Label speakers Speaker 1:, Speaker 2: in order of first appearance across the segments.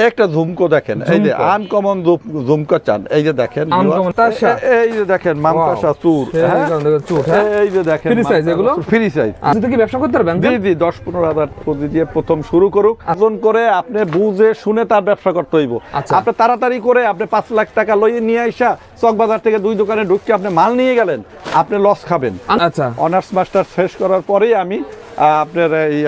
Speaker 1: একটা ঝুমকো দেখেন, এই যে আনকমন ঝুমকো চান, এই যে দেখেন, এই যে দেখেন মামতাসা চুর, এই যে দেখেন
Speaker 2: ফ্রি সাইজ, এগুলো
Speaker 1: ফ্রি সাইজ।
Speaker 2: আপনি কি ব্যবসা করতে পারবেন?
Speaker 1: জি 10-15 হাজার পুঁজি দিয়ে প্রথম শুরু করুক, ওজন করে আপনি বুঝে শুনে তার ব্যবসা করতে হইব। আপনি তাড়াতাড়ি করে আপনি 5 লাখ টাকা লইয়ে নিয়ে আইসা চকবাজার থেকে 2 দোকানে ঢুকে আপনি মাল নিয়ে গেলেন, আপনি লস খাবেন।
Speaker 2: আচ্ছা,
Speaker 1: অনার্স মাস্টার শেষ করার পরেই আমি আপনার এই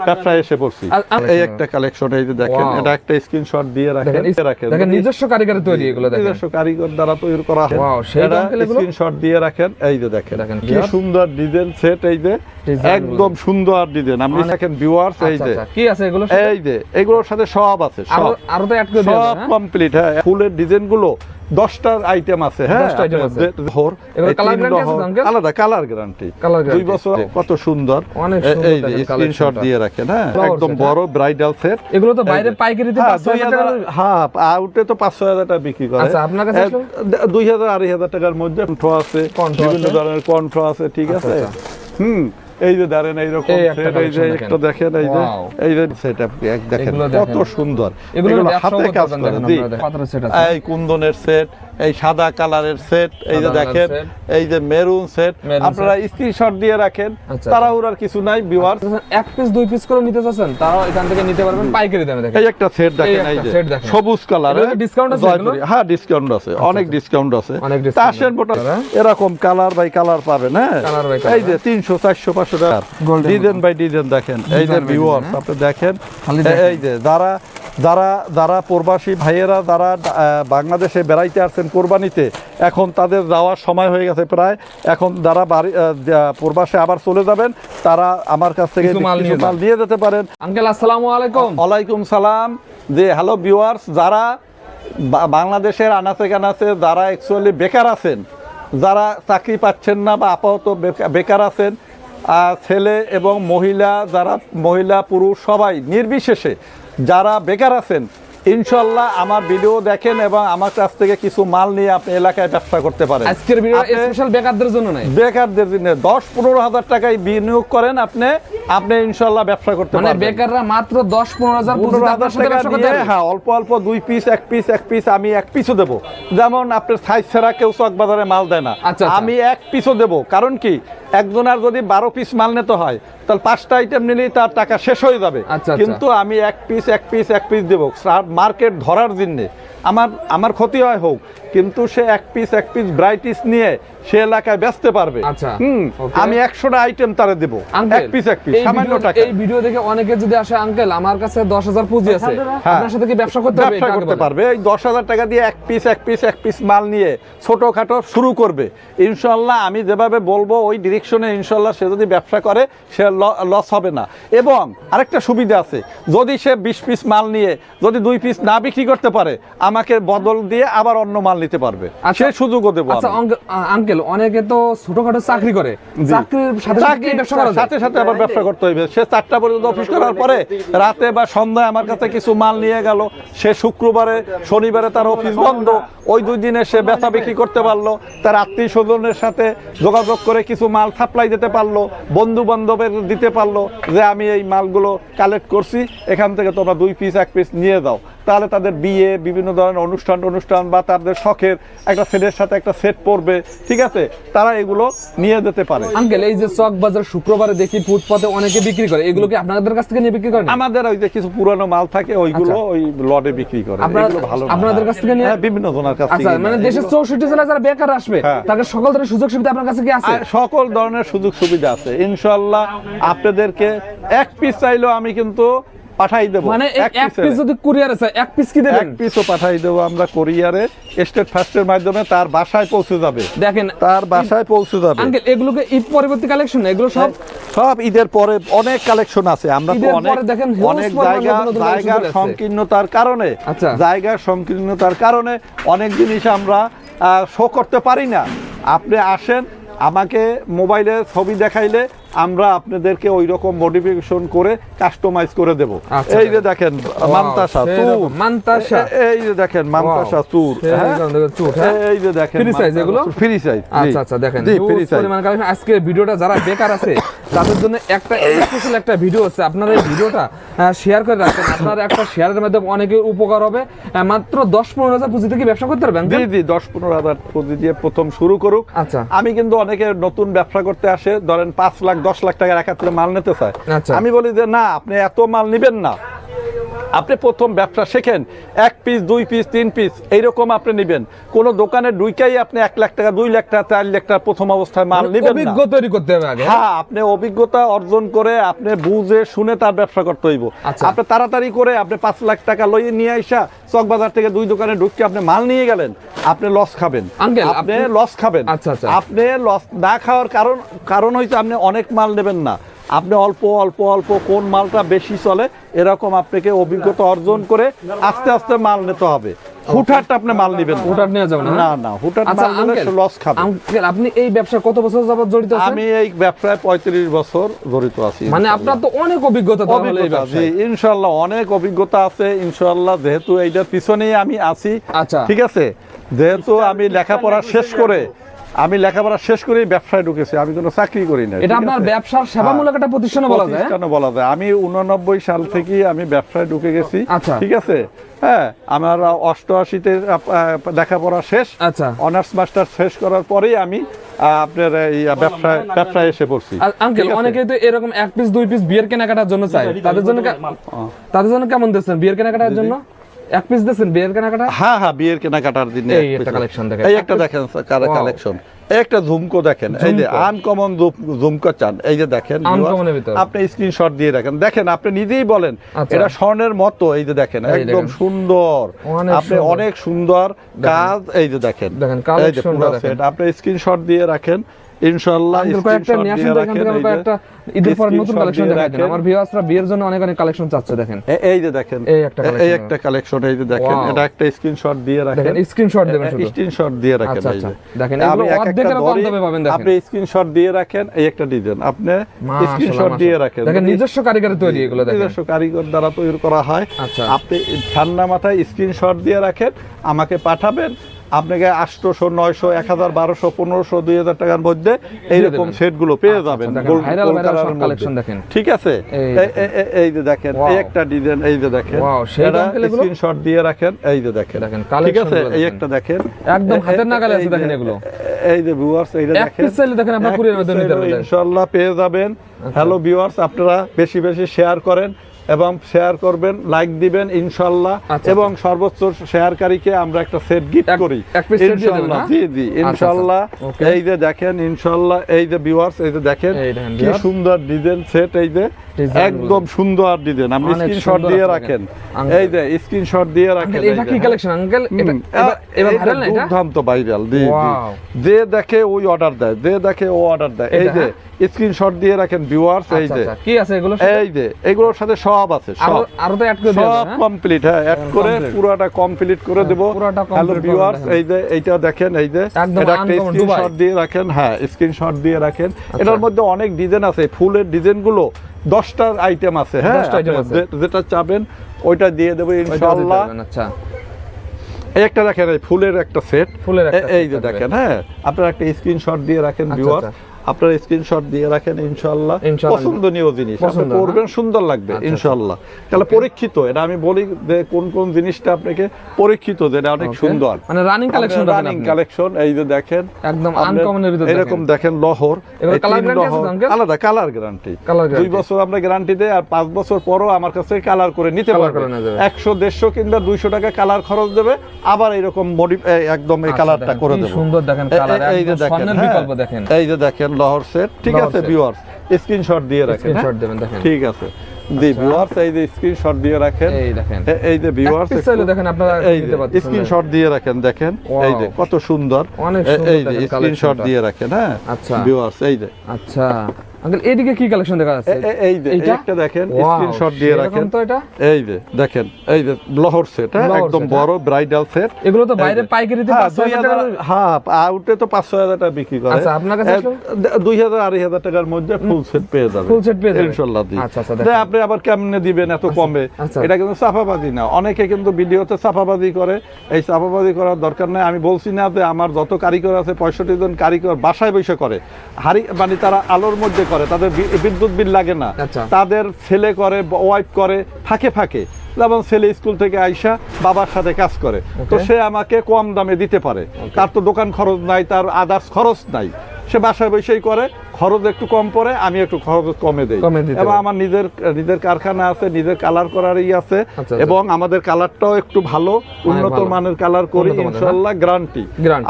Speaker 1: ব্যবসায় এসে পড়ছি। এই একটা কালেকশন, এই যে দেখেন, এটা একটা স্ক্রিনশট দিয়ে রাখেন,
Speaker 2: দেখেন নিজস্ব কারিগরের তৈরি, এগুলো দেখেন
Speaker 1: নিজস্ব কারিগর দ্বারা তৈরি করা হয়।
Speaker 2: ওয়াও, সেটা
Speaker 1: স্ক্রিনশট দিয়ে রাখেন, এই যে দেখেন কি সুন্দর ডিজাইন সেট, এই যে একদম সুন্দর ডিজাইন। আপনি দেখেন ভিউয়ার্স, এই যে
Speaker 2: কি আছে এগুলো,
Speaker 1: এই যে এগুলোর সাথে সব আছে, সব
Speaker 2: আরো তো অ্যাড করে দিবেন,
Speaker 1: সব কমপ্লিট। হ্যাঁ, ফুলের ডিজাইন গুলো 10টা আইটেম আছে। হ্যাঁ, আলাদা কালার গ্যারান্টি 2 বছর। কত সুন্দর, এই যে স্ক্রিনশট দিয়ে রাখেন। হ্যাঁ, একদম বড় ব্রাইডাল সেট।
Speaker 2: এগুলো তো বাইরে পাইকারিতে 5,000 টাকা,
Speaker 1: হ্যাঁ আউটে তো 5,000 টাকা বিক্রি করে।
Speaker 2: আচ্ছা, আপনার কাছে
Speaker 1: 2,000-2,500 টাকার মধ্যে কণ্ঠ আছে, বিভিন্ন ধরনের কণ্ঠ আছে, ঠিক আছে। এই যে দাঁড়েন এইরকম সেট, এই যে একটা দেখেন, এই যে সেট আপনি এক দেখেন কত সুন্দর, এগুলো হাতে কাজ করে। এই কুন্দনের সেট, এই সাদা কালারের সেট, এই যে দেখেন, এই যে মেরুন সেট। আপনারা স্ক্রিনশট দিয়ে রাখেন, তাড়াহুড়ার কিছু নাই। ভিউয়ার
Speaker 2: 1 পিস 2 পিস করে নিতে চাচ্ছেন, তারাও এখান থেকে নিতে পারবেন পাইকারি দামে। দেখেন
Speaker 1: এই একটা সেট দেখেন, এই যে সবুজ কালার,
Speaker 2: ডিসকাউন্ট আছে এগুলো?
Speaker 1: হ্যাঁ, ডিসকাউন্ট আছে, অনেক ডিসকাউন্ট আছে। তাশের বোতল এরকম কালার বাই কালার পাবেন। হ্যাঁ, এই যে 300 400 500 টাকা ডিজাইন বাই ডিজাইন দেখেন। এই যে ভিউয়ার আপনি দেখেন, এই যে যারা প্রবাসী ভাইয়েরা যারা বাংলাদেশে বেড়াইতে আসছেন কোরবানিতে, এখন তাদের যাওয়ার সময় হয়ে গেছে প্রায়, এখন যারা প্রবাসে আবার চলে যাবেন, তারা আমার কাছ থেকে মাল নিয়ে যেতে পারেন।
Speaker 2: আঙ্কেল আসসালামু আলাইকুম।
Speaker 1: ওয়ালাইকুম সালাম। যে হ্যালো ভিউয়ার্স, যারা বাংলাদেশের আনাচে কানাচে যারা অ্যাকচুয়ালি বেকার আছেন, যারা চাকরি পাচ্ছেন না বা আপাতত বেকার আছেন, ছেলে এবং মহিলা, যারা মহিলা পুরুষ সবাই নির্বিশেষে যারা বেকার আছেন, ইনশাআল্লাহ আমার ভিডিও দেখেন এবং আমার কাছ থেকে কিছু মাল নিয়ে আপনি এলাকায় ব্যবসা করতে পারেন।
Speaker 2: আজকের ভিডিও স্পেশাল বেকারদের জন্য নাই,
Speaker 1: বেকারদের জন্য 10-15 হাজার টাকায় বিনিয়োগ করেন, আপনি ইনশাআল্লাহ ব্যবসা করতে পারবেন।
Speaker 2: মানে বেকাররা মাত্র 10-15 হাজার টাকা দিয়ে,
Speaker 1: হ্যাঁ, অল্প অল্প 2 পিস 1 পিস আমি 1 পিসও দেব। যেমন আপনার সাইজ ছাড়া কেউ চকবাজারে মাল দেয় না, আমি 1 পিসও দেব। কারণ কি, একজনের যদি 12 পিস মাল নিতে হয়, তাহলে 5টা আইটেম নিলেই তার টাকা শেষ হয়ে যাবে। কিন্তু আমি 1 পিস দেব মার্কেট ধরার জন্য। আমার ক্ষতি হয় হোক, কিন্তু সে 1 পিস ব্রাইটিস নিয়ে সে এলাকায় বেচতে পারবে। আমি 100টা আইটেম তারে দেব, 1 পিস সামান্য টাকা।
Speaker 2: এই ভিডিও দেখে অনেকে যদি আসে, আঙ্কেল আমার কাছে 10,000 পুঁজি আছে, আপনার সাথে কি ব্যবসা করতে
Speaker 1: পারবে? এই 10,000 টাকা দিয়ে 1 পিস মাল নিয়ে ছোটখাটো শুরু করবে। ইনশাআল্লাহ আমি যেভাবে বলবো ওই ডিরেকশনে ইনশাআল্লাহ সে যদি ব্যবসা করে, সে লস হবে না। এবং আরেকটা সুবিধা আছে, যদি সে 20 পিস মাল নিয়ে যদি 2 পিস না বিক্রি করতে পারে, আমাকে বদল দিয়ে আবার অন্য মাল নিতে পারবে, সে সুযোগও দেবো।
Speaker 2: আচ্ছা আঙ্কেল, অনেকে তো ছোটখাটো চাকরি করে, চাকরির
Speaker 1: সাথে আবার ব্যবসা করতে হইবে। সে 4টা পর্যন্ত অফিস করার পরে রাতে বা সন্ধ্যায় আমার কাছে কিছু মাল নিয়ে গেল, সে শুক্রবারে শনিবারে তার অফিস বন্ধ, ওই 2 দিনে সে বেচা বিক্রি করতে পারলো, তার আত্মীয় স্বজনের সাথে যোগাযোগ করে কিছু মাল সাপ্লাই দিতে পারলো, বন্ধু বান্ধবের দিতে পারলো যে আমি এই মালগুলো কালেক্ট করছি, এখান থেকে তোমরা 2 পিস 1 পিস নিয়ে যাও। তাহলে তাদের বিয়ে, বিভিন্ন ধরনের অনুষ্ঠান বা তাদের শখের একটা সেটের সাথে একটা সেট পড়বে, ঠিক আছে, তারা এগুলো নিয়ে যেতে পারে।
Speaker 2: আঙ্কেল, এই যে চক বাজার শুক্রবারে দেখি ফুটপাতে অনেকে বিক্রি করে, এগুলো কি আপনাদের কাছ থেকে নিয়ে বিক্রি করেন?
Speaker 1: আমাদের ওই যে কিছু পুরানো মাল থাকে, ওইগুলো ওই লটে বিক্রি করে। এগুলো ভালো
Speaker 2: আপনাদের কাছ থেকে নিয়ে?
Speaker 1: হ্যাঁ, বিভিন্ন জনের কাছ থেকে।
Speaker 2: আচ্ছা, মানে দেশের 64 জেলায় যারা বেকার আসবে, তাদের সকল ধরনের সুযোগ সুবিধা আপনার কাছে কি আছে?
Speaker 1: সকল ধরনের সুযোগ সুবিধা আছে ইনশাআল্লাহ। আপনাদেরকে 1 পিস চাইলেও আমি কিন্তু পাঠাই দেব।
Speaker 2: মানে 1 পিস যদি কুরিয়ারে চাই, 1 পিস কি দেবেন?
Speaker 1: 1 পিসও পাঠাই দেব আমরা কুরিয়ারে, স্টেট ফাস্টের মাধ্যমে তার বাসায় পৌঁছে যাবে।
Speaker 2: দেখেন,
Speaker 1: তার বাসায় পৌঁছে যাবে।
Speaker 2: আঙ্কেল, এগুলোকে ঈদ পরবর্তী কালেকশন, এগুলো
Speaker 1: সব ঈদের পরে অনেক কালেকশন আছে। আমরা তো অনেক জায়গার সংকীর্ণতার কারণে অনেক জিনিস আমরা শো করতে পারি না। আপনি আসেন, আমাকে মোবাইলে ছবি দেখাইলে আমরা আপনাদেরকে ওই রকম মডিফিকেশন করে কাস্টমাইজ করে দেব।
Speaker 2: আচ্ছা,
Speaker 1: এই যে দেখেন মান্তাসা চুর,
Speaker 2: মান্তাসা,
Speaker 1: এই যে দেখেন মান্তাসা চুর, এই যে দেখেন
Speaker 2: ফ্রি সাইজ এগুলো,
Speaker 1: ফ্রি সাইজ।
Speaker 2: আচ্ছা আচ্ছা দেখেন পরিমাণ কালেকশন। আজকে ভিডিওটা যারা বেকার আছে তাদের জন্য একটা স্পেশাল একটা ভিডিও আছে, আপনারা এই ভিডিওটা শেয়ার করে রাখেন, আপনার একটা শেয়ারের মাধ্যমে অনেকের উপকার হবে। মাত্র 10-15 হাজার পুঁজি থেকে ব্যবসা করতে পারবেন।
Speaker 1: জি জি 10-15 হাজার পুঁজি দিয়ে প্রথম শুরু করুক।
Speaker 2: আচ্ছা
Speaker 1: আমি কিন্তু অনেকে নতুন ব্যবসা করতে আসে, ধরেন 5 লাখ 10 লাখ টাকার একাত্রে মাল নিতে চায়।
Speaker 2: আচ্ছা।
Speaker 1: আমি বলি যে না, আপনি এত মাল নিবেন না, আপনি প্রথম ব্যবসা শেখেন, 1 পিস 2 পিস 3 পিস এইরকম আপনি নিবেন। কোন দোকানে ঢুকাই আপনি 1 লাখ টাকা 2 লাখ টাকা 4 লাখ টাকা প্রথম অবস্থায় মাল নিবেন না।
Speaker 2: অভিজ্ঞতা তৈরি করতে হবে আগে।
Speaker 1: হ্যাঁ, আপনি অভিজ্ঞতা অর্জন করে আপনি বুঝে শুনে তার ব্যবসা করতে হইব।
Speaker 2: আচ্ছা।
Speaker 1: আপনি তাড়াতাড়ি করে আপনি 5 লাখ টাকা লইয়ে নিয়ে আইসা চকবাজার থেকে 2 দোকানে ঢুকে আপনি মাল নিয়ে গেলেন, আপনি লস খাবেন।
Speaker 2: আঙ্কেল,
Speaker 1: আপনি লস খাবেন।
Speaker 2: আচ্ছা, আচ্ছা।
Speaker 1: আপনি লস না খাওয়ার কারণ হইছে আপনি অনেক মাল নেবেন না, আপনি অল্প অল্প অল্প কোন মালটা বেশি চলে এরকম আপনাকে অভিজ্ঞতা অর্জন করে আস্তে আস্তে মাল নিতে হবে। হুটহাট আপনি মাল নেবেন,
Speaker 2: হুটহাট নিয়ে যাবেন
Speaker 1: না না, হুটহাট
Speaker 2: আচ্ছা
Speaker 1: মাল নিলে লস খাবেন।
Speaker 2: আঙ্কেল, আপনি এই ব্যবসা কত বছর যাবত জড়িত আছেন?
Speaker 1: আমি এই ব্যবসায় 35 বছর জড়িত আছি।
Speaker 2: মানে আপনার তো অনেক অভিজ্ঞতা তাহলে এই ব্যবসায়।
Speaker 1: জি ইনশাআল্লাহ অনেক অভিজ্ঞতা আছে ইনশাআল্লাহ, যেহেতু এইটার পিছনেই আমি আছি।
Speaker 2: আচ্ছা
Speaker 1: ঠিক আছে, যেহেতু আমি লেখাপড়া শেষ করে ব্যবসায় ঢুকেছি, আমি কোনো চাকরি করি না।
Speaker 2: এটা আপনার ব্যবসার সেবামূলক একটা প্রতিষ্ঠান বলা যায়।
Speaker 1: বলা যায়। আমি 89 সাল থেকে আমি ব্যবসায় ঢুকে গেছি।
Speaker 2: আচ্ছা।
Speaker 1: ঠিক আছে, হ্যাঁ আমার 88-তে লেখাপড়া শেষ।
Speaker 2: আচ্ছা।
Speaker 1: অনার্স মাস্টার শেষ করার পরেই আমি আপনার এই ব্যবসায় এসে পড়ছি।
Speaker 2: আঙ্কেল, অনেকেই তো এরকম 1 পিস 2 পিস বিয়ের কেনাকাটার জন্য চায়, তাদের জন্য কেমন দিচ্ছেন বিয়ের কেনাকাটার জন্য? 1 পিস দিচ্ছেন বিয়ের কেনাকাটা?
Speaker 1: হ্যাঁ হ্যাঁ, বিয়ের কেনাকাটার দিনে
Speaker 2: এই একটা কালেকশন দেখেন,
Speaker 1: এই একটা দেখেন কালেকশন, এই একটা ঝুমকো দেখেন, এই যে আনকমন ঝুমকো চান, এই যে দেখেন আপনি স্ক্রিনশট দিয়ে রাখেন, দেখেন আপনি নিজেই বলেন এটা স্বর্ণের মতো, এই যে দেখেন একদম সুন্দর, আপনি অনেক সুন্দর কাজ, এই যে দেখেন এই যে পুরো সেট, আপনি স্ক্রিনশট দিয়ে রাখেন ইনশাআল্লাহ।
Speaker 2: ঈদের পর নতুন কালেকশন দেখাবেন আমার ভিউয়ার্সরা, বিয়ের জন্য অনেক অনেক কালেকশন চাচ্ছে। দেখেন
Speaker 1: এই যে দেখেন এই একটা কালেকশন, এই যে দেখেন এটা একটা স্ক্রিনশট দিয়ে রাখেন,
Speaker 2: দেখেন স্ক্রিনশট দিবেন, শুধু
Speaker 1: স্ক্রিনশট দিয়ে রাখেন। এই যে
Speaker 2: দেখেন এগুলো অর্ধেকের কম দামে পাবেন। দেখেন
Speaker 1: আপনি স্ক্রিনশট দিয়ে রাখেন, এই একটা ডিজাইন আপনি স্ক্রিনশট দিয়ে রাখেন,
Speaker 2: দেখেন নিজস্ব কারিগরের তৈরি এগুলো, দেখেন
Speaker 1: নিজস্ব কারিগর দ্বারা তৈরি করা হয়।
Speaker 2: আচ্ছা,
Speaker 1: আপনি ঠান্ডা মাথায় স্ক্রিনশট দিয়ে রাখেন, আমাকে পাঠাবেন, আপনাকে 800 900 1000 1200 1500 2000 টাকার মধ্যে এইরকম সেটগুলো পেয়ে যাবেন।
Speaker 2: কালেকশন দেখেন,
Speaker 1: ঠিক আছে, এই যে দেখেন এই একটা ডিজাইন, এই যে দেখেন স্ক্রিনশট দিয়ে রাখেন, এই যে দেখেন ঠিক আছে, এই একটা দেখেন একদম
Speaker 2: হাতের নাগালে আছে। দেখেন এগুলো,
Speaker 1: এই যে ভিউয়ার্স এইটা দেখেন,
Speaker 2: দেখেন আপনারা কুরিয়ার মাধ্যমে নিতে পারবেন
Speaker 1: ইনশাআল্লাহ পেয়ে যাবেন। হ্যালো ভিউয়ার্স, আপনারা বেশি বেশি শেয়ার করেন এবং শেয়ার করবেন, লাইক দিবেন ইনশাআল্লাহ, এবং সর্বোচ্চ শেয়ারকারীকে আমরা একটা সেট গিফট করি ইনশাআল্লাহ। জি জি ইনশাআল্লাহ। এই যে দেখেন ইনশাআল্লাহ, এই যে ভিউয়ার্স এই যে দেখেন কি সুন্দর ডিজাইন সেট, এই যে একদম সুন্দর ডিজাইন, আপনি স্ক্রিনশট দিয়ে রাখেন, এই যে স্ক্রিনশট দিয়ে রাখেন।
Speaker 2: এটা কি কালেকশন আঙ্কেল? এটা ভাইরাল না? এটা
Speaker 1: দুর্দান্ত ভাইরাল। জি জি, যে দেখে ওই অর্ডার দেয়, যে দেখে ও অর্ডার দেয়। এই যে স্ক্রিনশট দিয়ে রাখেন ভিউয়ার্স, এই যে
Speaker 2: কি আছে এগুলো,
Speaker 1: এই যে এগুলোর সাথে সব আছে, সব
Speaker 2: আরো তো অ্যাড করে দিবেন,
Speaker 1: সব কমপ্লিট, হ্যাঁ অ্যাড করে পুরোটা কমপ্লিট করে দেব। হ্যালো ভিউয়ার্স, এই যে এইটা দেখেন, এই যে এটা একটা স্ক্রিনশট দিয়ে রাখেন, হ্যাঁ স্ক্রিনশট দিয়ে রাখেন। এটার মধ্যে অনেক ডিজাইন আছে, ফুলের ডিজাইনগুলো 10টা আইটেম আছে, হ্যাঁ যেটা চাবেন ওইটা দিয়ে দেব ইনশাআল্লাহ।
Speaker 2: আচ্ছা,
Speaker 1: এই একটা দেখেন এই ফুলের একটা সেট, এই যে দেখেন, হ্যাঁ আপনারা একটা স্ক্রিনশট দিয়ে রাখেন ভিউয়ার্স, আপনারা স্ক্রিনশট দিয়ে রাখেন ইনশাআল্লাহ। পছন্দনীয় জিনিস আপনি করবেন, সুন্দর লাগবে ইনশাআল্লাহ। তাহলে পরীক্ষিত, এটা আমি বলি যে কোন কোন জিনিসটা আপনাকে পরীক্ষিত, যেটা অনেক সুন্দর,
Speaker 2: মানে রানিং কালেকশন,
Speaker 1: রানিং কালেকশন। এই যে দেখেন
Speaker 2: একদম আনকমনের ভিতর
Speaker 1: এরকম দেখেন লহর, আলাদা কালার গ্যারান্টি, 2 বছর আমরা গ্যারান্টি দেই, আর 5 বছর পরও আমার কাছে কালার করে নিতে পারবেন। 100 150 কিংবা 200 টাকা কালার খরচ দেবে, আবার এরকম একদম এই কালারটা করে দেব।
Speaker 2: সুন্দর দেখেন কালার, একদম স্বর্ণের বিকল্প দেখেন,
Speaker 1: এই যে দেখেন লহর সেট। ঠিক আছে ভিউয়ার্স, স্ক্রিনশট দিয়ে রাখেন,
Speaker 2: স্ক্রিনশট দিবেন। দেখেন
Speaker 1: ঠিক আছে জি ভিউয়ার্স, এই যে স্ক্রিনশট দিয়ে রাখেন,
Speaker 2: এই দেখেন
Speaker 1: এই যে ভিউয়ার্স
Speaker 2: দেখেন আপনারা নিতে পারছেন,
Speaker 1: স্ক্রিনশট দিয়ে রাখেন, দেখেন এই যে কত সুন্দর,
Speaker 2: অনেক সুন্দর,
Speaker 1: এই যে স্ক্রিনশট দিয়ে রাখেন। হ্যাঁ
Speaker 2: আচ্ছা
Speaker 1: ভিউয়ার্স, এই যে
Speaker 2: আচ্ছা আঙ্কেল এদিকে কি কালেকশন দেখা যাচ্ছে?
Speaker 1: এই যে
Speaker 2: এইটা?
Speaker 1: একটা দেখেন,
Speaker 2: Wow,
Speaker 1: স্ক্রিনশট দিয়ে
Speaker 2: সেরকম
Speaker 1: রাখেন।
Speaker 2: তো এটা?
Speaker 1: এই যে দেখেন, এই যে লহর সেট,
Speaker 2: লহর
Speaker 1: একদম
Speaker 2: set,
Speaker 1: বড় ব্রাইডাল সেট।
Speaker 2: এগুলো তো বাইরে পাইকারিতে 5,000 টাকা।
Speaker 1: হ্যাঁ, আউটে তো 5,000 টাকা বিক্রি করে।
Speaker 2: আচ্ছা, আপনার কাছে আসলে?
Speaker 1: 2,000-2,500 টাকার মধ্যে ফুল সেট পেয়ে যাবেন।
Speaker 2: Full set পেয়ে যাবেন।
Speaker 1: ইনশাআল্লাহ দিই।
Speaker 2: আচ্ছা, আচ্ছা,
Speaker 1: যে
Speaker 2: দেখেন।
Speaker 1: আপনি আবার কেমনে দিবেন এত কমে?
Speaker 2: আচ্ছা।
Speaker 1: এটা কিন্তু চাপাবাজি না। অনেকে কিন্তু ভিডিওতে চাপাবাজি করে। এই চাপাবাজি করার দরকার নাই। আমি বলছি না যে আমার যত কারিগর আছে 65 জন কারিগর বাসায় বসে করে, মানে তারা আলোর মধ্যে করে, তাদের বিদ্যুৎ বিল লাগে না।
Speaker 2: আচ্ছা।
Speaker 1: তাদের ছেলে করে, ওয়াইফ করে, ফাঁকে ফাঁকে। যেমন ছেলে স্কুল থেকে আইসা বাবার সাথে কাজ করে, তো সে আমাকে কম দামে দিতে পারে। তার তো দোকান খরচ নাই, তার আদার্স খরচ নাই, সে বাসায় বসেই করে, খরচ একটু কম পড়ে, আমি একটু খরচ কমে দেই। এবং আমার নিজের কারখানা আছে, নিজের কালার করারই আছে।
Speaker 2: আচ্ছা।
Speaker 1: এবং আমাদের কালারটাও একটু ভালো, উন্নত মানের কালার করি ইনশাআল্লাহ, গ্যারান্টি।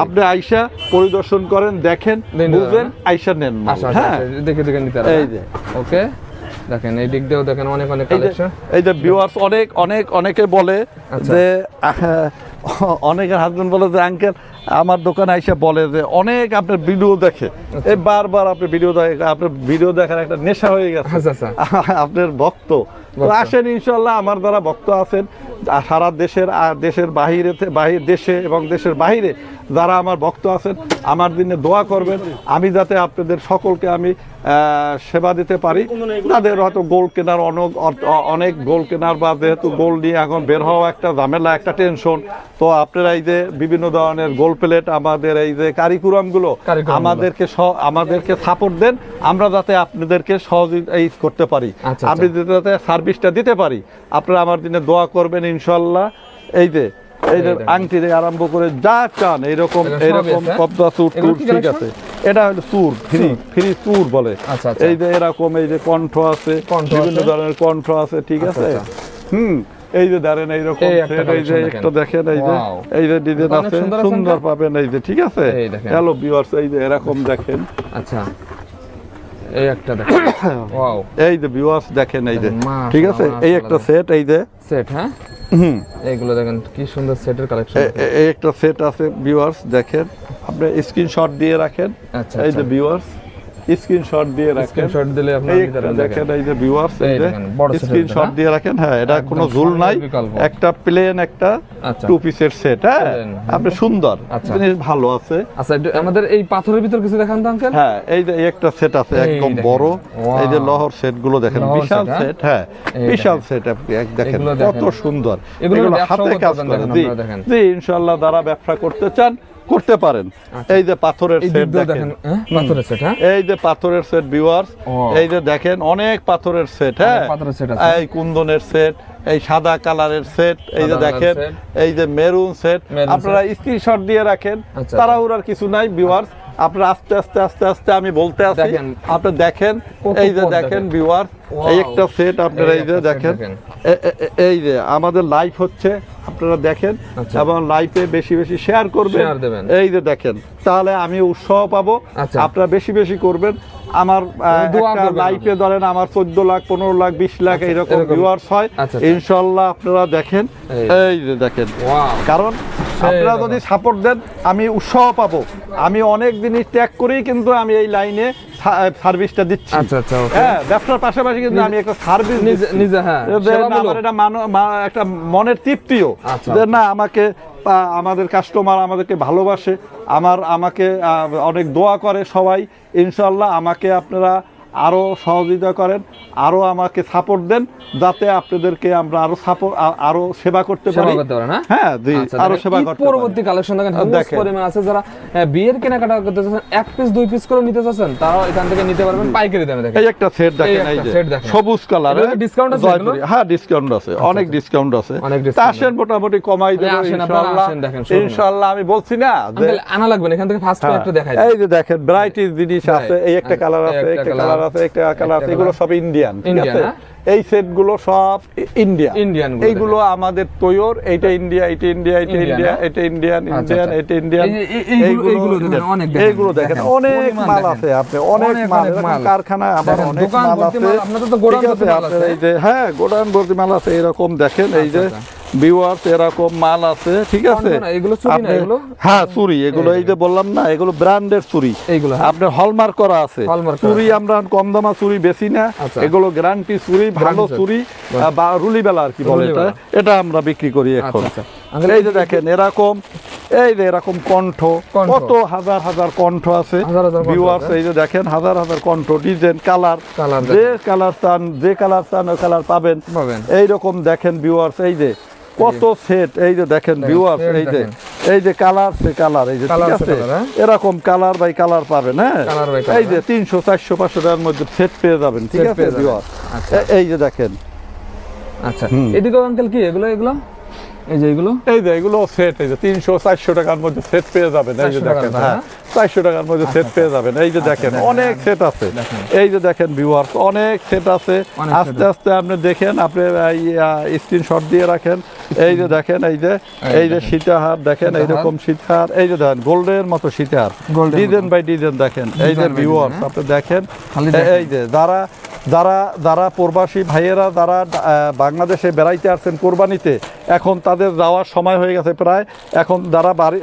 Speaker 1: আপনি আইসা পরিদর্শন করেন, দেখেন, বুঝেন, আইসা নেন।
Speaker 2: হ্যাঁ, দেখে নিতে পারবেন।
Speaker 1: এই যে
Speaker 2: ওকে, দেখেন এই দিক দিয়েও দেখেন অনেক কালেকশন।
Speaker 1: এই যে ভিউয়ার্স অনেকে বলে যে অনেকের হাজবেন্ড বলে যে আঙ্কেল আমার দোকানে এসে বলে যে অনেক আপনার ভিডিও দেখে, এই বারবার আপনি ভিডিও দেখে, আপনার ভিডিও দেখার একটা নেশা হয়ে গেছে।
Speaker 2: আচ্ছা।
Speaker 1: আপনার ভক্ত তো আসেন ইনশাআল্লাহ, আমার দ্বারা ভক্ত আছেন সারা দেশের দেশে এবং দেশের বাইরে যারা আমার ভক্ত আছেন, আমার দিনে দোয়া করবেন আমি যাতে আপনাদের সকলকে আমি সেবা দিতে পারি। তাদের হয়তো গোল্ড কেনার অনেক গোল্ড কেনার, বা যেহেতু গোল্ড নিয়ে এখন বের হওয়া একটা ঝামেলা, একটা টেনশন, তো আপনারা এই যে বিভিন্ন ধরনের গোল্ড প্লেট, আমাদের এই যে কারিকুরামগুলো আমাদেরকে সাপোর্ট দেন, আমরা যাতে আপনাদেরকে সহযোগিতা করতে পারি, আপনি যাতে সার্ভিসটা দিতে পারি। আপনারা আমার দিনে দোয়া করবেন ইনশাআল্লাহ। এই যে আংটি থেকে আরম্ভ করে যা চান, এইরকম কপদা চুর, ঠিক আছে। এটা হলো চুর, ফ্রি চুর বলে। এই যে এরকম, এই যে কণ্ঠ আছে, বিভিন্ন ধরনের কণ্ঠ আছে, ঠিক আছে। এই যে ধরেন এইরকম, এই যে একটা দেখেন, এই যে ডিজাইন আছে, সুন্দর পাবেন, এই যে, ঠিক আছে। হ্যালো ভিউয়ার্স, এই যে এরকম দেখেন।
Speaker 2: আচ্ছা, এই একটা দেখেন, ওয়াও,
Speaker 1: এই যে ভিউয়ার্স দেখেন, এই যে, ঠিক আছে। এই একটা সেট, এই যে
Speaker 2: সেট, হ্যাঁ, এইগুলো দেখেন কি সুন্দর সেটের কালেকশন।
Speaker 1: এই একটা সেট আছে ভিউয়ার্স, দেখেন, আপনি স্ক্রিনশট দিয়ে রাখেন। এই যে ভিউয়ার্স, স্ক্রিনশট দিয়ে রাখেন,
Speaker 2: স্ক্রিনশট দিলে আপনি
Speaker 1: দেখেন, এই যে ভিউয়ার্স, এই যে স্ক্রিনশট দিয়ে রাখেন। হ্যাঁ, এটা কোনো ঝুল নাই, একটা প্লেন, একটা টু পিসের সেট। হ্যাঁ, আপনি সুন্দর জিনিস, ভালো আছে।
Speaker 2: আচ্ছা, আমাদের এই পাথরের ভিতর কিছু দেখান তো আঙ্কেল।
Speaker 1: হ্যাঁ, এই যে একটা সেট আছে একদম বড়, এই যে লহর সেট গুলো দেখেন, বিশাল সেট। হ্যাঁ, বিশাল সেট, আপনি দেখেন কত সুন্দর, এগুলো হাতে কাজ করে। জি, ইনশাআল্লাহ যারা ব্যবসা করতে চান করতে পারেন। এই যে পাথরের সেট দেখেন,
Speaker 2: পাথরের সেট, হ্যাঁ,
Speaker 1: এই যে পাথরের সেট ভিউয়ার্স, এই যে দেখেন অনেক পাথরের সেট। হ্যাঁ, এই কুন্দনের সেট, এই সাদা কালারের সেট, এই যে দেখেন, এই যে মেরুন সেট। আপনারা স্ক্রিনশট দিয়ে রাখেন, তাড়াহুড়ার কিছু নাই ভিউয়ার্স। আপনারা আস্তে আস্তে আস্তে আস্তে আমি বলতে আছি, আপনি দেখেন, এই যে দেখেন ভিউয়ার্স, এই একটা সেট আপনারা এই যে দেখেন, এই যে আমাদের লাইভ হচ্ছে, আপনারা দেখেন, এবং লাইভে বেশি বেশি শেয়ার করবেন। এই যে দেখেন, তাহলে আমি উৎসাহ পাবো। আপনারা বেশি বেশি করবেন। আমার লাইভে ধরেন আমার 14 লাখ, 15 লাখ, 20 লাখ এইরকম ভিউয়ার্স হয় ইনশাআল্লাহ। আপনারা দেখেন, এই যে দেখেন, কারণ আপনারা যদি সাপোর্ট দেন আমি উৎসাহ পাবো। আমি অনেক জিনিস ত্যাগ করেই কিন্তু আমি এই লাইনে সার্ভিসটা দিচ্ছি। হ্যাঁ, ব্যবসার পাশাপাশি কিন্তু আমি একটা সার্ভিস নিজে, হ্যাঁ, আমার এটা একটা মনের তৃপ্তিও যে না, আমাদের কাস্টমার আমাদেরকে ভালোবাসে, আমাকে অনেক দোয়া করে সবাই। ইনশাআল্লাহ আমাকে আপনারা আরো সহযোগিতা করেন, আরো আমাকে সাপোর্ট দেন, যাতে আপনাদেরকে আমরা আরো সেবা করতে পারি। হ্যাঁ, আরো সেবা করতে পারি।
Speaker 2: পরবর্তী কালেকশন দেখেন, হিউজ পরিমাণ আছে। যারা বিয়ের কেনাকাটা করতে চাচ্ছেন, এক পিস 2 পিস করে নিতে চাচ্ছেন, তারাও এখান থেকে নিতে পারবেন পাইকারি দামে। দেখেন,
Speaker 1: এই একটা সেট দেখেন, এই যে সবুজ কালার,
Speaker 2: ডিসকাউন্ট আছে।
Speaker 1: হ্যাঁ, ডিসকাউন্ট আছে, অনেক ডিসকাউন্ট আছে। আসেন, মোটামুটি কমাই দেব ইনশাআল্লাহ। ইনশাআল্লাহ আমি বলছি না যে
Speaker 2: আনা লাগবে না, এখান থেকে ফার্স্ট একটা দেখাই।
Speaker 1: এই যে দেখেন, ভ্যারাইটিস জিনিস আছে। এই একটা কালার আছে, একটা কালার আছে, একটা কালার আছে, এগুলো সব ইন্ডিয়ান, ঠিক আছে। এই সেট গুলো সব ইন্ডিয়ান, এইগুলো আমাদের তৈর। এইটা ইন্ডিয়া, এটা ইন্ডিয়া, এটা ইন্ডিয়া, এটা ইন্ডিয়ান, এটা ইন্ডিয়ান। এইগুলো দেখেন, অনেক মাল আছে। আপনি অনেক মাল, কারখানা আবার অনেক মাল আছে, ঠিক আছে। আপনার এই যে, হ্যাঁ, গোডাউন ভর্তি মাল আছে। এরকম দেখেন, এই যে ভিউয়ার্স এরকম মাল আছে, ঠিক আছে?
Speaker 2: কন্ঠনা, এগুলো চুরি না
Speaker 1: আপনি-
Speaker 2: এগুলো?
Speaker 1: হ্যাঁ চুরি এগুলো, এই যে বললাম না এগুলো ব্র্যান্ডের চুরি,
Speaker 2: এইগুলো হ্যাঁ।
Speaker 1: আপনার হলমার্ক করা আছে।
Speaker 2: হলমার্ক করা
Speaker 1: চুরি আমরা কম দামা চুরি বেশি না,
Speaker 2: আচ্ছা।
Speaker 1: এগুলো গ্যারান্টি চুরি, ভালো
Speaker 2: Guarantee
Speaker 1: চুরি বা রুলিবেলা আর কি বলে এটা,
Speaker 2: রুলিবেলা।
Speaker 1: এটা আমরা বিক্রি করি এখন।
Speaker 2: আচ্ছা, আচ্ছা।
Speaker 1: এই যে দেখেন এরকম, এই যে এরকম কণ্ঠ,
Speaker 2: কণ্ঠ।
Speaker 1: কত হাজার হাজার কণ্ঠ আছে
Speaker 2: হাজার হাজার কণ্ঠ
Speaker 1: ভিউয়ার্স,
Speaker 2: আছে।
Speaker 1: এই যে দেখেন হাজার হাজার কণ্ঠ, ডিজাইন, কালার,
Speaker 2: কালার
Speaker 1: যে কালার চান ওই কালার পাবেন।
Speaker 2: পাবেন।
Speaker 1: এইরকম দেখেন ভিউয়ার্স, এই যে কত সেট, এই যে দেখেন ভিউয়ার্স,
Speaker 2: set
Speaker 1: এই যে
Speaker 2: দেখেন।
Speaker 1: এই যে কালার সে কালার, এই যে ঠিক
Speaker 2: Colour সে
Speaker 1: আছে
Speaker 2: colour, হ্যাঁ?
Speaker 1: এরকম কালার বাই কালার পাবেন, হ্যাঁ
Speaker 2: Colour by colour,
Speaker 1: এই যে 300 400 500 টাকার মধ্যে সেট পেয়ে যাবেন, ঠিক
Speaker 2: Set
Speaker 1: আছে
Speaker 2: পেয়ে যাবেন।
Speaker 1: ভিউয়ার্স?
Speaker 2: আচ্ছা।
Speaker 1: এই যে দেখেন,
Speaker 2: আচ্ছা, এদিকে আঙ্কেল কি এগুলো এগুলো? এই যে এগুলো
Speaker 1: এই যে এগুলো সেট, এই যে 300 400 টাকার মধ্যে সেট পেয়ে যাবেন, এই যে
Speaker 2: 400 টাকার
Speaker 1: দেখেন,
Speaker 2: মধ্যে,
Speaker 1: হ্যাঁ 400 টাকার মধ্যে সেট পেয়ে যাবেন, এই যে দেখেন
Speaker 2: দেখেন,
Speaker 1: অনেক সেট আছে,
Speaker 2: দেখেন।
Speaker 1: এই যে দেখেন ভিউয়ার্স অনেক সেট আছে।
Speaker 2: অনেক
Speaker 1: আস্তে আস্তে আপনি দেখেন, আপনি স্ক্রিনশট দিয়ে রাখেন, এই যে দেখেন, এই যে সীতাহার দেখেন,
Speaker 2: সীতাহার।
Speaker 1: এইরকম সীতাহার, এই যে দেখেন গোল্ডের মতো সীতাহার,
Speaker 2: Gold এর
Speaker 1: ডিজাইন বাই ডিজাইন দেখেন, এই যে
Speaker 2: Design by
Speaker 1: ভিউয়ার্স
Speaker 2: design,
Speaker 1: আপনি দেখেন,
Speaker 2: খালি দেখেন।
Speaker 1: এই যে যারা যারা যারা প্রবাসী ভাইয়েরা যারা বাংলাদেশে বেড়াইতে আসছেন কোরবানিতে, এখন তাদের যাওয়ার সময় হয়ে গেছে প্রায়, এখন যারা বাড়ি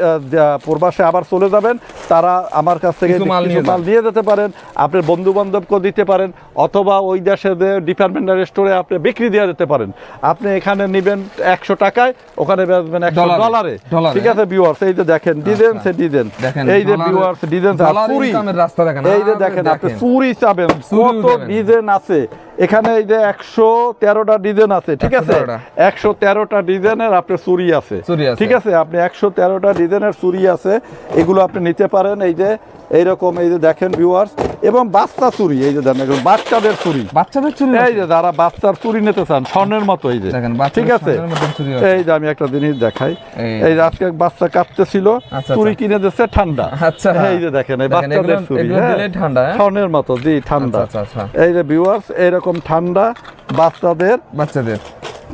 Speaker 1: প্রবাসে আবার চলে যাবেন, তারা আমার কাছ থেকে
Speaker 2: কিছু মাল
Speaker 1: কিছু
Speaker 2: নিয়ে
Speaker 1: মাল নিয়ে যেতে পারেন, আপনার বন্ধু বান্ধবকেও দিতে পারেন, অথবা ওই দেশে যে ডিপার্টমেন্টাল স্টোরে আপনি বিক্রি দিয়ে দিতে পারেন। আপনি এখানে নেবেন 100 টাকায়, ওখানে বেচবেন 100 ডলারে,
Speaker 2: ডলারে,
Speaker 1: ঠিক আছে ভিউয়ার্স? এই যে দেখেন ডিজাইন সে ডিজাইন,
Speaker 2: দেখেন,
Speaker 1: এই যে
Speaker 2: ডলারে-
Speaker 1: ভিউয়ার্স ডিজাইন
Speaker 2: ডলার
Speaker 1: চুরি,
Speaker 2: ইনকামের রাস্তা দেখেন,
Speaker 1: এই যে
Speaker 2: আপনি
Speaker 1: দেখেন আপনি
Speaker 2: দেখেন।
Speaker 1: চুরি চাবেন,
Speaker 2: চুরিও
Speaker 1: কত
Speaker 2: দেবেন।
Speaker 1: ডিজাইন আছে এখানে, এই যে 113টা ডিজাইন আছে, ঠিক আছে?
Speaker 2: 113টা।
Speaker 1: 113টা ডিজাইনের আপনার চুরি আছে,
Speaker 2: চুরি আছে।
Speaker 1: ঠিক আছে? আপনি 113টা ডিজাইনের চুরি আছে, এগুলো আপনি নিতে পারেন। এই যে এইরকম, এই যে দেখেন ভিউয়ার্স, এবং বাচ্চা চুরি, এই যে দেখেন এগুলো বাচ্চাদের চুরি,
Speaker 2: বাচ্চাদের চুরি
Speaker 1: এই
Speaker 2: আছে?
Speaker 1: যে যারা বাচ্চার চুরি নিতে চান স্বর্ণের মতো, এই যে
Speaker 2: দেখেন, বাচ্চাদের
Speaker 1: ঠিক আছে?
Speaker 2: স্বর্ণের মতন চুরি আছে।
Speaker 1: এই যে আমি একটা জিনিস দেখাই,
Speaker 2: এই-
Speaker 1: এই যে আজকে এক বাচ্চা কাঁপতেছিল,
Speaker 2: আচ্ছা,
Speaker 1: চুরি
Speaker 2: আচ্ছা।
Speaker 1: কিনে দিচ্ছে ঠান্ডা,
Speaker 2: আচ্ছা।
Speaker 1: এই যে দেখেন এই
Speaker 2: দেখেন,
Speaker 1: বাচ্চাদের
Speaker 2: এগুলো-
Speaker 1: চুরি,
Speaker 2: এগুলো
Speaker 1: হ্যাঁ?
Speaker 2: দিলেই ঠান্ডা, হ্যাঁ?
Speaker 1: স্বর্ণের মতো, জি ঠান্ডা।
Speaker 2: আচ্ছা, আচ্ছা, আচ্ছা।
Speaker 1: এই যে ভিউয়ার্স এরকম ঠান্ডা বাচ্চাদের,
Speaker 2: বাচ্চাদের,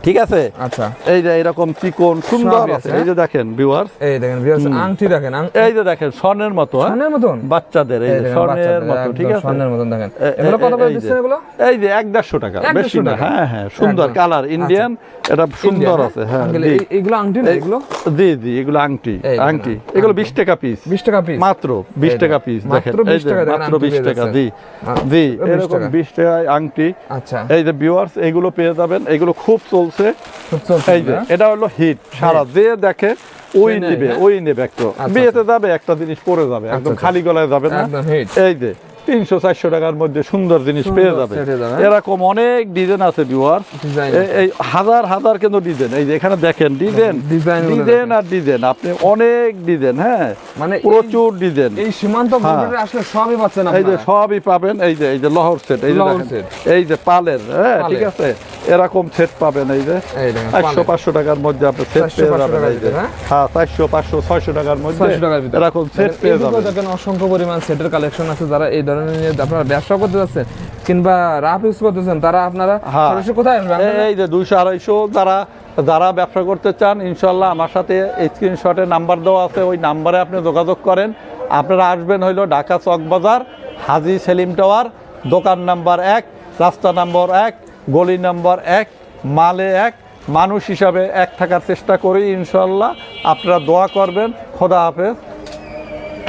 Speaker 1: ঠিক আছে?
Speaker 2: আচ্ছা।
Speaker 1: এই যে এরকম চিকন সুন্দর
Speaker 2: সবই
Speaker 1: আছে,
Speaker 2: আছে,
Speaker 1: এই যে দেখেন ভিউয়ার্স,
Speaker 2: এই দেখেন ভিউয়ার্স, আংটি দেখেন,
Speaker 1: এই যে দেখেন স্বর্ণের মতো, হ্যাঁ?
Speaker 2: স্বর্ণের মতন?
Speaker 1: বাচ্চাদের, এই
Speaker 2: এই
Speaker 1: যে
Speaker 2: দেখেন,
Speaker 1: স্বর্ণের
Speaker 2: বাচ্চাদের,
Speaker 1: মতো, ঠিক
Speaker 2: একদম
Speaker 1: আছে?
Speaker 2: স্বর্ণের মতন দেখেন। এগুলো কত করে
Speaker 1: এই যে-
Speaker 2: দিচ্ছেন এগুলো?
Speaker 1: এই যে 150 টাকা,
Speaker 2: 150
Speaker 1: বেশি না,
Speaker 2: টাকা।
Speaker 1: হ্যাঁ হ্যাঁ সুন্দর
Speaker 2: একদম।
Speaker 1: কালার, ইন্ডিয়ান, এটা সুন্দর
Speaker 2: ইন্ডিয়ান,
Speaker 1: আছে, হ্যাঁ
Speaker 2: আঙ্কেল,
Speaker 1: জি।
Speaker 2: এইগুলো আংটি না এগুলো?
Speaker 1: জি জি এগুলো আংটি,
Speaker 2: এই দেখেন,
Speaker 1: আংটি, এগুলো 20 টাকা পিস,
Speaker 2: 20 টাকা পিস?
Speaker 1: মাত্র 20 টাকা পিস, দেখেন
Speaker 2: মাত্র
Speaker 1: এই
Speaker 2: 20
Speaker 1: যে
Speaker 2: টাকা দেখেন,
Speaker 1: মাত্র
Speaker 2: আংটি
Speaker 1: 20
Speaker 2: পেয়ে
Speaker 1: টাকা,
Speaker 2: যাচ্ছেন।
Speaker 1: জি
Speaker 2: মাত্র
Speaker 1: জি
Speaker 2: 20
Speaker 1: এরকম
Speaker 2: টাকা।
Speaker 1: 20 টাকায় আংটি।
Speaker 2: আচ্ছা,
Speaker 1: এই যে ভিউয়ার্স এগুলো পেয়ে যাবেন, এগুলো খুব চলছে,
Speaker 2: খুব চলছে,
Speaker 1: এই যে
Speaker 2: হ্যাঁ?
Speaker 1: এটা হলো হিট, সারা যে দেখে ওই
Speaker 2: সে নেয়,
Speaker 1: নেবে,
Speaker 2: হ্যাঁ?
Speaker 1: ওই নেবে, একটু
Speaker 2: আচ্ছা,
Speaker 1: বিয়েতে যাবে একটা জিনিস পরে যাবে, একদম
Speaker 2: আচ্ছা।
Speaker 1: খালি গলায় যাবে না,
Speaker 2: একদম হিট।
Speaker 1: এই যে 300 400 টাকার মধ্যে সুন্দর জিনিস
Speaker 2: সুন্দর
Speaker 1: পেয়ে যাবে।
Speaker 2: set এ যাবে।
Speaker 1: এরকম অনেক ডিজাইন আছে ভিউয়ার,
Speaker 2: Design
Speaker 1: এই হাজার হাজার কিন্তু ডিজাইন, এই যে এখানে দেখেন ডিজাইন,
Speaker 2: Design গুলো
Speaker 1: ডিজাইন
Speaker 2: দেখেন।
Speaker 1: আর ডিজাইন, আপনি অনেক ডিজাইন, হ্যাঁ
Speaker 2: মানে এই-
Speaker 1: প্রচুর ডিজাইন,
Speaker 2: এই সীমান্ত বর্ডারে আসলে সবই পাচ্ছেন
Speaker 1: এই যে
Speaker 2: আপনারা।
Speaker 1: সবই পাবেন, এই যে লহর সেট, এই যে
Speaker 2: লহর
Speaker 1: দেখেন,
Speaker 2: set।
Speaker 1: এই যে পালের, হ্যাঁ
Speaker 2: পালের।
Speaker 1: ঠিক আছে, এরকম সেট পাবেন, এই যে
Speaker 2: এই দেখেন,
Speaker 1: 100
Speaker 2: পালের।
Speaker 1: 500 টাকার মধ্যে আপনি সেট
Speaker 2: 400
Speaker 1: পেয়ে
Speaker 2: 500
Speaker 1: যাবেন,
Speaker 2: টাকার
Speaker 1: এই যে
Speaker 2: ভিতরে,
Speaker 1: হ্যাঁ 400 500 600 টাকার মধ্যে
Speaker 2: 600 টাকার ভিতরে।
Speaker 1: এরকম সেট
Speaker 2: দেখেন,
Speaker 1: পেয়ে
Speaker 2: এদিকেও
Speaker 1: যাবেন।
Speaker 2: দেখেন অসংখ্য পরিমাণ সেটের কালেকশন আছে, যারা এই ধরনের নিয়ে আপনারা ব্যবসা করতে যাচ্ছেন কিংবা রাফ ইউজ করতেছেন, তারা আপনারা
Speaker 1: হ্যাঁ।
Speaker 2: সরাসরি কোথায় আসবেন?
Speaker 1: এই যে 200 250 যারা ব্যবসা করতে চান, ইনশাল্লাহ আমার সাথে স্ক্রিনশটে নাম্বার দেওয়া আছে, ওই নাম্বারে আপনি যোগাযোগ করেন। আপনারা আসবেন হইলো ঢাকা চকবাজার, হাজী সেলিম টাওয়ার, দোকান নাম্বার 1, রাস্তা নাম্বার 1, গলি নাম্বার 1, মালে 1, মানুষ হিসাবে 1 থাকার চেষ্টা করি ইনশাল্লাহ। আপনারা দোয়া করবেন। খোদা হাফেজ।